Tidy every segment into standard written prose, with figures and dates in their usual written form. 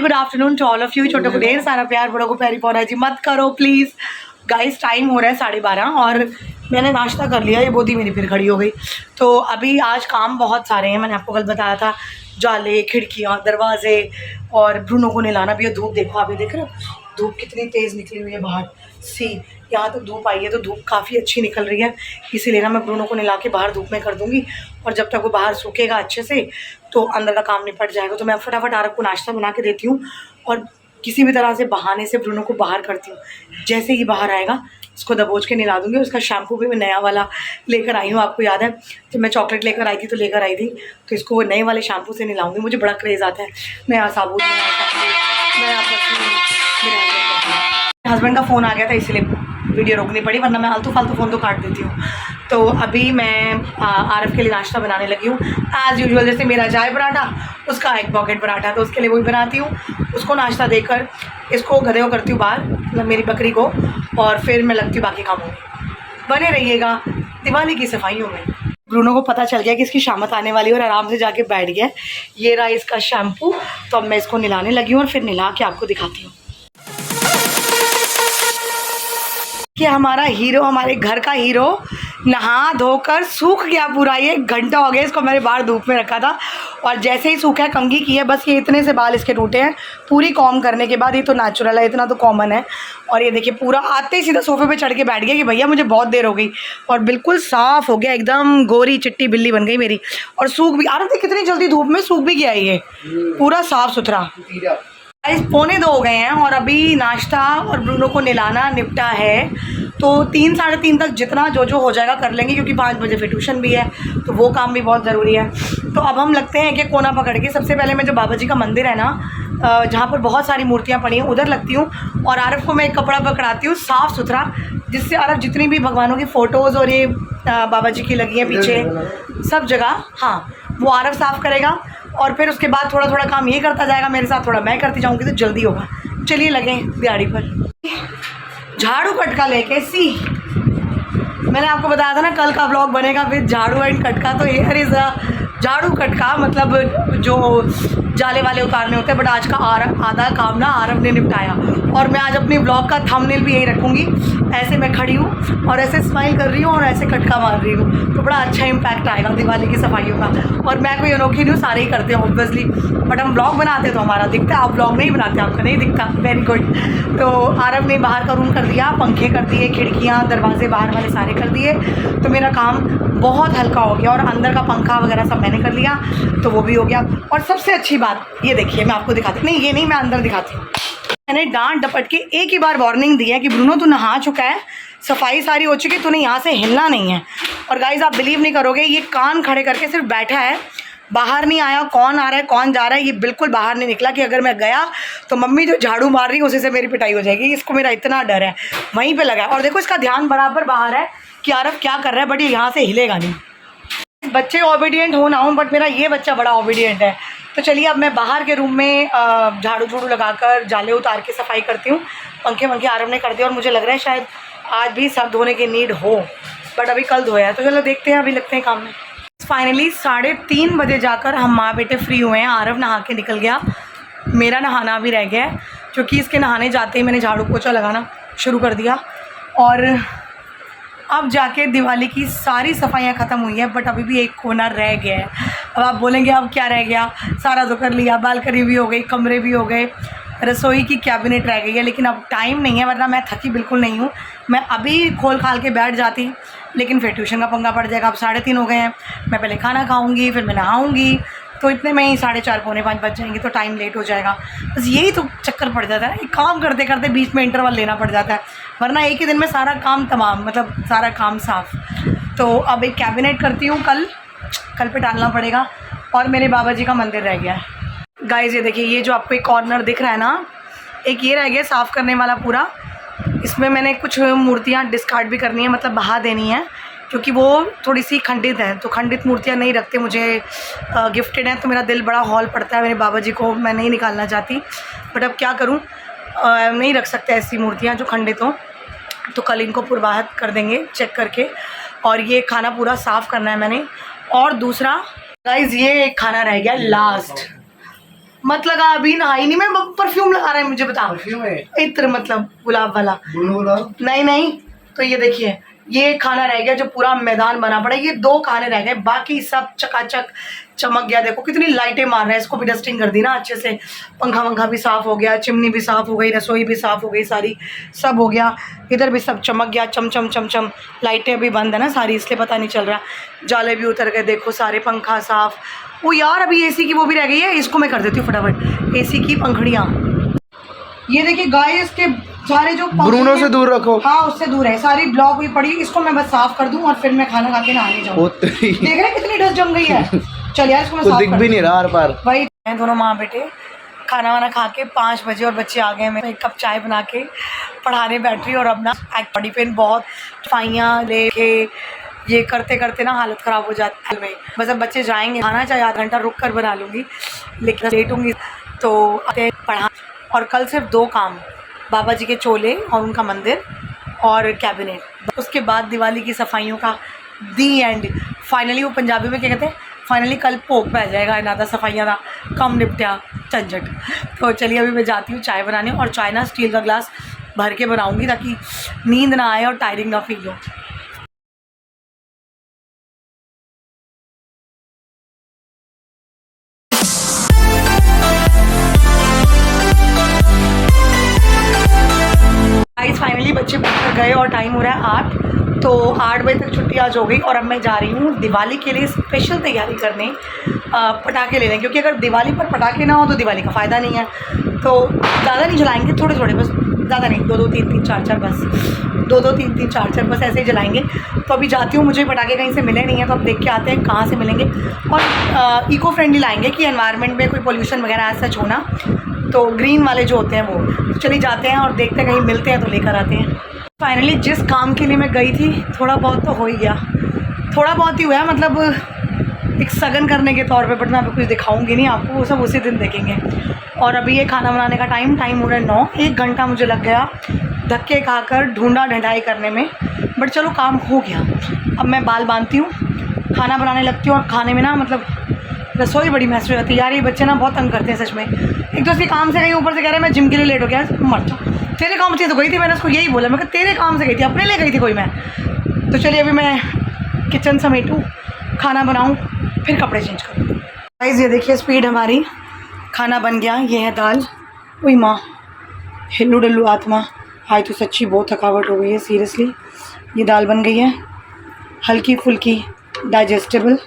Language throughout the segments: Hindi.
Good afternoon to all of you. छोटों को ढेर सारा प्यार, बड़ों को प्यारी पौना जी मत करो प्लीज़। गाइस टाइम हो रहा है 12:30 और मैंने नाश्ता कर लिया। ये बोधी मेरी फिर खड़ी हो गई। तो अभी आज काम बहुत सारे हैं, मैंने आपको कल बताया था। जाले, खिड़कियाँ, दरवाजे और ब्रूनो को नहलाना भी है। धूप देखो, अभी देख रहे हो धूप कितनी तेज़ निकली हुई है बाहर सी। यहाँ तक धूप आई है तो धूप काफ़ी अच्छी निकल रही है, इसीलिए ना मैं ब्रूनो को नहला के बाहर धूप में कर दूँगी। और जब तक वो बाहर सूखेगा अच्छे से तो अंदर का काम निपट जाएगा। तो मैं फटाफट आरव को नाश्ता बना के देती हूँ और किसी भी तरह से बहाने से ब्रूनो को बाहर करती हूँ। जैसे ही बाहर आएगा इसको दबोच के नहला दूँगी। उसका शैम्पू भी मैं नया वाला लेकर आई हूँ, आपको याद है जब मैं चॉकलेट लेकर आई थी तो लेकर आई थी, तो इसको वो नए वाले शैम्पू से नहलाऊँगी। मुझे बड़ा क्रेज़ आता है नया साबुन, नया हस्बैंड का फ़ोन आ गया था इसलिए वीडियो रोकनी पड़ी, वरना मैं आलतू फालतू फ़ोन तो काट देती हूँ। तो अभी मैं आरव के लिए नाश्ता बनाने लगी हूँ एज़ यूजुअल। जैसे मेरा चाय पराठा, उसका एक पॉकेट पराठा, तो उसके लिए वही बनाती हूँ। उसको नाश्ता देकर इसको गधे को करती हूँ बाहर, मतलब मेरी बकरी को, और फिर मैं लगती हूँ बाकी कामों में। बने रहिएगा दिवाली की सफाइयों में। ब्रूनो को पता चल गया कि इसकी शामत आने वाली है और आराम से जाके बैठ गया। ये रहा इसका शैम्पू। तो अब मैं इसको नहलाने लगी हूँ और फिर नहला के आपको दिखाती हूँ कि हमारा हीरो, हमारे घर का हीरो नहा धोकर सूख गया पूरा। ये 1 घंटा हो गया इसको मैंने बाहर धूप में रखा था और जैसे ही सूखा है कंघी की है, बस ये इतने से बाल इसके टूटे हैं पूरी कॉम करने के बाद। ये तो नेचुरल है, इतना तो कॉमन है। और ये देखिए पूरा आते ही सीधा सोफे पे चढ़ के बैठ गया कि भैया मुझे बहुत देर हो गई, और बिल्कुल साफ़ हो गया, एकदम गोरी चिट्टी बिल्ली बन गई मेरी। और सूख भी, अरे कितनी जल्दी धूप में सूख भी गया ये पूरा साफ़ सुथरा। 1:45 हो गए हैं और अभी नाश्ता और ब्रूनो को नहलाना निपटा है। तो 3 साढ़े 3 तक जितना जो हो जाएगा कर लेंगे, क्योंकि 5 बजे फिर ट्यूशन भी है, तो वो काम भी बहुत ज़रूरी है। तो अब हम लगते हैं कि कोना पकड़ के सबसे पहले मैं जो बाबा जी का मंदिर है ना, जहाँ पर बहुत सारी मूर्तियाँ पड़ी हैं, उधर लगती हूँ। और आरव को मैं एक कपड़ा पकड़ाती हूँ साफ़ सुथरा, जिससे आरव जितनी भी भगवानों की फ़ोटोज़ और ये बाबा जी की लगी हैं पीछे सब जगह, हाँ वो आरव साफ़ करेगा। और फिर उसके बाद थोड़ा थोड़ा काम ये करता जाएगा मेरे साथ, थोड़ा मैं करती जाऊँगी तो जल्दी होगा। चलिए लगें दिहाड़ी पर। झाड़ू कटका लेके सी, मैंने आपको बताया था ना कल का व्लॉग बनेगा विद झाड़ू एंड कटका। तो हियर इज़ झाड़ू कटका, मतलब जो जाले वाले उतारने होते हैं, बट आज का आधा काम ना आरव ने निपटाया। और मैं आज अपनी व्लॉग का थंबनेल भी यही रखूँगी, ऐसे मैं खड़ी हूँ और ऐसे स्माइल कर रही हूँ और ऐसे कटका मार रही हूँ, तो बड़ा अच्छा इम्पैक्ट आएगा दिवाली की सफाइयों का। और मैं कोई अनोखी नहीं हूँ, सारे ही करते हैं ऑब्वियसली, बट हम व्लॉग बनाते तो हमारा दिखता है, आप व्लॉग नहीं बनाते आपका नहीं दिखता। Very good. तो आरव ने बाहर का रूम कर दिया, पंखे कर दिए, खिड़कियाँ दरवाजे बाहर वाले सारे कर दिए, तो मेरा काम बहुत हल्का हो गया। और अंदर का पंखा वगैरह सब मैंने कर लिया, तो वो भी हो गया। और सबसे अच्छी बात ये देखिए, मैं आपको दिखाती हूँ, नहीं ये नहीं, मैं अंदर दिखाती हूँ। मैंने डांट डपट के एक ही बार वार्निंग दी है कि ब्रूनो तू नहा चुका है, सफाई सारी हो चुकी है, तूने यहाँ से हिलना नहीं है। और गाइज आप बिलीव नहीं करोगे, ये कान खड़े करके सिर्फ बैठा है, बाहर नहीं आया। कौन आ रहा है कौन जा रहा है ये बिल्कुल बाहर नहीं निकला कि अगर मैं गया तो मम्मी जो झाड़ू मार रही है उसी से मेरी पिटाई हो जाएगी। इसको मेरा इतना डर है, वहीं पे लगा है। और देखो इसका ध्यान बराबर बाहर है कि आरव क्या कर रहा है, बट ये यहाँ से हिलेगा नहीं। बच्चे ओबीडियंट हो ना हो, बट मेरा ये बच्चा बड़ा ओबीडियंट है। तो चलिए अब मैं बाहर के रूम में झाड़ू झूड़ू लगाकर जाले उतार के सफाई करती हूँ। पंखे वंखे आरव ने कर दिया और मुझे लग रहा है शायद आज भी सब धोने की नीड हो, बट अभी कल धोया है। तो चलो देखते हैं, अभी लगते हैं काम में। फाइनली 3:30 बजे जाकर हम माँ बेटे फ्री हुए हैं। आरव नहा के निकल गया, मेरा नहाना भी रह गया है, क्योंकि इसके नहाने जाते ही मैंने झाड़ू पोछा लगाना शुरू कर दिया। और अब जाके दिवाली की सारी सफाइयाँ ख़त्म हुई हैं, बट अभी भी एक कोना रह गया है। अब आप बोलेंगे अब क्या रह गया, सारा तो कर लिया, बालकनी भी हो गई, कमरे भी हो गए, रसोई की कैबिनेट रह गई है। लेकिन अब टाइम नहीं है, वरना मैं थकी बिल्कुल नहीं हूँ। मैं अभी खोल खाल के बैठ जाती, लेकिन फिर ट्यूशन का पंगा पड़ जाएगा। अब 3:30 हो गए हैं, मैं पहले खाना खाऊँगी, फिर मैं नहाऊँगी, तो इतने में ही 4:30 पौने 5 बज जाएंगे, तो टाइम लेट हो जाएगा। बस यही तो चक्कर पड़ जाता है, काम करते करते बीच में इंटरवल लेना पड़ जाता है, वरना एक ही दिन में सारा काम तमाम, मतलब सारा काम साफ़। तो अब एक कैबिनेट करती हूँ, कल पे डालना पड़ेगा। और मेरे बाबा जी का मंदिर रह गया है। गाइस ये देखिए, ये जो आपको एक कॉर्नर दिख रहा है ना, एक ये रह गया साफ़ करने वाला पूरा। इसमें मैंने कुछ मूर्तियाँ डिस्कार्ड भी करनी है, मतलब बहा देनी है, क्योंकि वो थोड़ी सी खंडित है। तो खंडित मूर्तियाँ नहीं रखते, मुझे गिफ्टेड हैं, तो मेरा दिल बड़ा हॉल पड़ता है मेरे बाबा जी को, मैं नहीं निकालना चाहती, बट अब क्या करूँ, नहीं रख सकते ऐसी मूर्तियाँ जो खंडित हों। तो कल इनको पुरवाहत कर देंगे चेक करके। और ये खाना पूरा साफ़ करना है मैंने। और दूसरा गाइज़ ये एक खाना रह गया लास्ट, मत लगा, अभी नहाई नहीं मैं, परफ्यूम लगा रहा है मुझे, बता। परफ्यूम है इत्र मतलब गुलाब वाला। गुलाब नहीं नहीं, तो ये देखिए ये खाना रह गया जो पूरा मैदान बना पड़ा, ये 2 खाने रह गए, बाकी सब चकाचक चमक गया। देखो कितनी लाइटें मार रहे हैं, इसको भी डस्टिंग कर दी ना अच्छे से, पंखा वंखा भी साफ हो गया, चिमनी भी साफ हो गई, रसोई भी साफ हो गई, सारी सब हो गया, इधर भी सब चमक गया, चम चम चम चम। लाइटें अभी बंद है ना सारी, इसलिए पता नहीं चल रहा, जाले भी उतर गए, देखो सारे, पंखा साफ। वो यार अभी एसी की वो भी रह गई है, इसको मैं कर देती हूँ फटाफट, एसी की पंखड़ियाँ। ये देखिए गाइस के सारे जो ब्रूनो से दूर रखो। हाँ उससे दूर है, सारी ब्लॉक हुई पड़ी, इसको मैं बस साफ कर दूं और फिर मैं खाना खा के नहाने जाऊँ। देख रहे हैं कितनी डस्ट जम गई है। चल यार इसको मैं साफ दिख भी नहीं रहा पार। भाई दोनों माँ बेटे खाना वाना खा के 5 बजे और बच्चे आ गए, मैं 1 कप चाय बना के पढ़ाने बैठ रही और अपना बॉडी पेन बहुत, सफाइयाँ लेके ये करते करते ना हालत ख़राब हो जाती है। बस अब बच्चे जाएंगे खाना, चाहे आधा घंटा रुक कर बना लूँगी, लेकिन लेट होंगी तो पढ़ा। और कल सिर्फ 2 काम, बाबा जी के चोले और उनका मंदिर और कैबिनेट, उसके बाद दिवाली की सफाइयों का दी एंड। फाइनली वो पंजाबी में क्या कहते हैं, फाइनली कल भोग पै जाएगा इन्हों सफाइयाँ का कम निपटिया झंझट। तो चलिए अभी मैं जाती हूँ चाय बनाने, और चाय ना स्टील का ग्लास भर के बनाऊँगी ताकि नींद ना आए और टायरिंग ना फील हो। फाइनली बच्चे पढ़ गए और टाइम हो रहा है 8, तो 8 बजे तक छुट्टी आज हो गई और अब मैं जा रही हूँ दिवाली के लिए स्पेशल तैयारी करने, पटाखे लेने, क्योंकि अगर दिवाली पर पटाखे ना हो तो दिवाली का फ़ायदा नहीं है। तो ज़्यादा नहीं जलाएंगे, थोड़े थोड़े बस, ज़्यादा नहीं, 2 2 3 3 4 4 बस, 2 2 3 3 4 4 बस ऐसे ही जलाएंगे। तो अभी जाती हूँ, मुझे पटाखे कहीं से मिले नहीं हैं, तो अब देख के आते हैं कहाँ से मिलेंगे, और इको फ्रेंडली लाएंगे कि एनवायरनमेंट में कोई पोल्यूशन वगैरह ऐसा सच होना, तो ग्रीन वाले जो होते हैं वो। तो चलिए जाते हैं और देखते हैं कहीं मिलते हैं तो लेकर आते हैं। फाइनली जिस काम के लिए मैं गई थी थोड़ा बहुत तो हो ही गया, थोड़ा बहुत ही हुआ है, मतलब एक सगन करने के तौर पे, बट मैं आपको कुछ दिखाऊंगी नहीं आपको, वो सब उसी दिन देखेंगे। और अभी ये खाना बनाने का टाइम हो रहा है 9, 1 घंटा मुझे लग गया धक्के खाकर ढूंढा ढंढाई करने में, बट चलो काम हो गया। अब मैं बाल बांधती हूँ, खाना बनाने लगती हूँ, और खाने में ना मतलब रसोई बड़ी मैस हो जाती है यार, ये बच्चे ना बहुत तंग करते हैं सच में। एक तो उसके काम से गई, ऊपर से कह रहे हैं मैं जिम के लिए लेट हो गया, मर जाओ, तेरे काम से तो गई थी, मैंने उसको यही बोला, मैं कहा तेरे काम से गई थी, अपने लिए गई थी कोई मैं। तो चलिए अभी मैं किचन समेटूँ, खाना बनाऊँ, फिर कपड़े चेंज करूँ। गाइस ये देखिए स्पीड हमारी, खाना बन गया, ये है दाल। वही माँ हिल्लू डल्लू आत्मा, आज तो सच्ची बहुत थकावट हो गई है सीरियसली। ये दाल बन गई है, हल्की फुल्की डाइजेस्टेबल,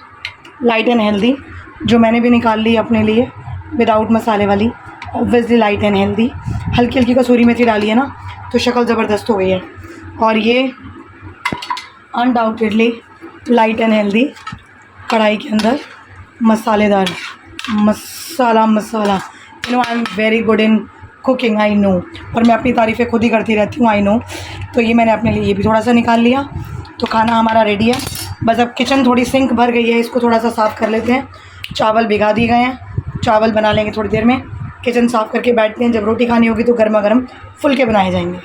लाइट एंड हेल्दी, जो मैंने भी निकाल ली अपने लिए विदाउट मसाले वाली, ऑब्वियसली लाइट एंड हेल्दी। हल्की हल्की कसूरी मेथी डाली है ना, तो शक्ल ज़बरदस्त हो गई है। और ये अनडाउटेडली लाइट एंड हेल्दी, कढ़ाई के अंदर मसालेदार मसाला। You know I am very good in cooking, I know, और मैं अपनी तारीफ़ें खुद ही करती रहती हूँ, आई नो। तो ये मैंने अपने लिए ये भी थोड़ा सा निकाल लिया। तो खाना हमारा रेडी है, बस अब किचन थोड़ी सिंक भर गई है, इसको थोड़ा सा साफ़ कर लेते हैं। चावल भिगा दिए गए हैं, चावल बना लेंगे थोड़ी देर में, किचन साफ़ करके बैठते हैं, जब रोटी खानी होगी तो गर्मा गर्म फुलके बनाए जाएंगे।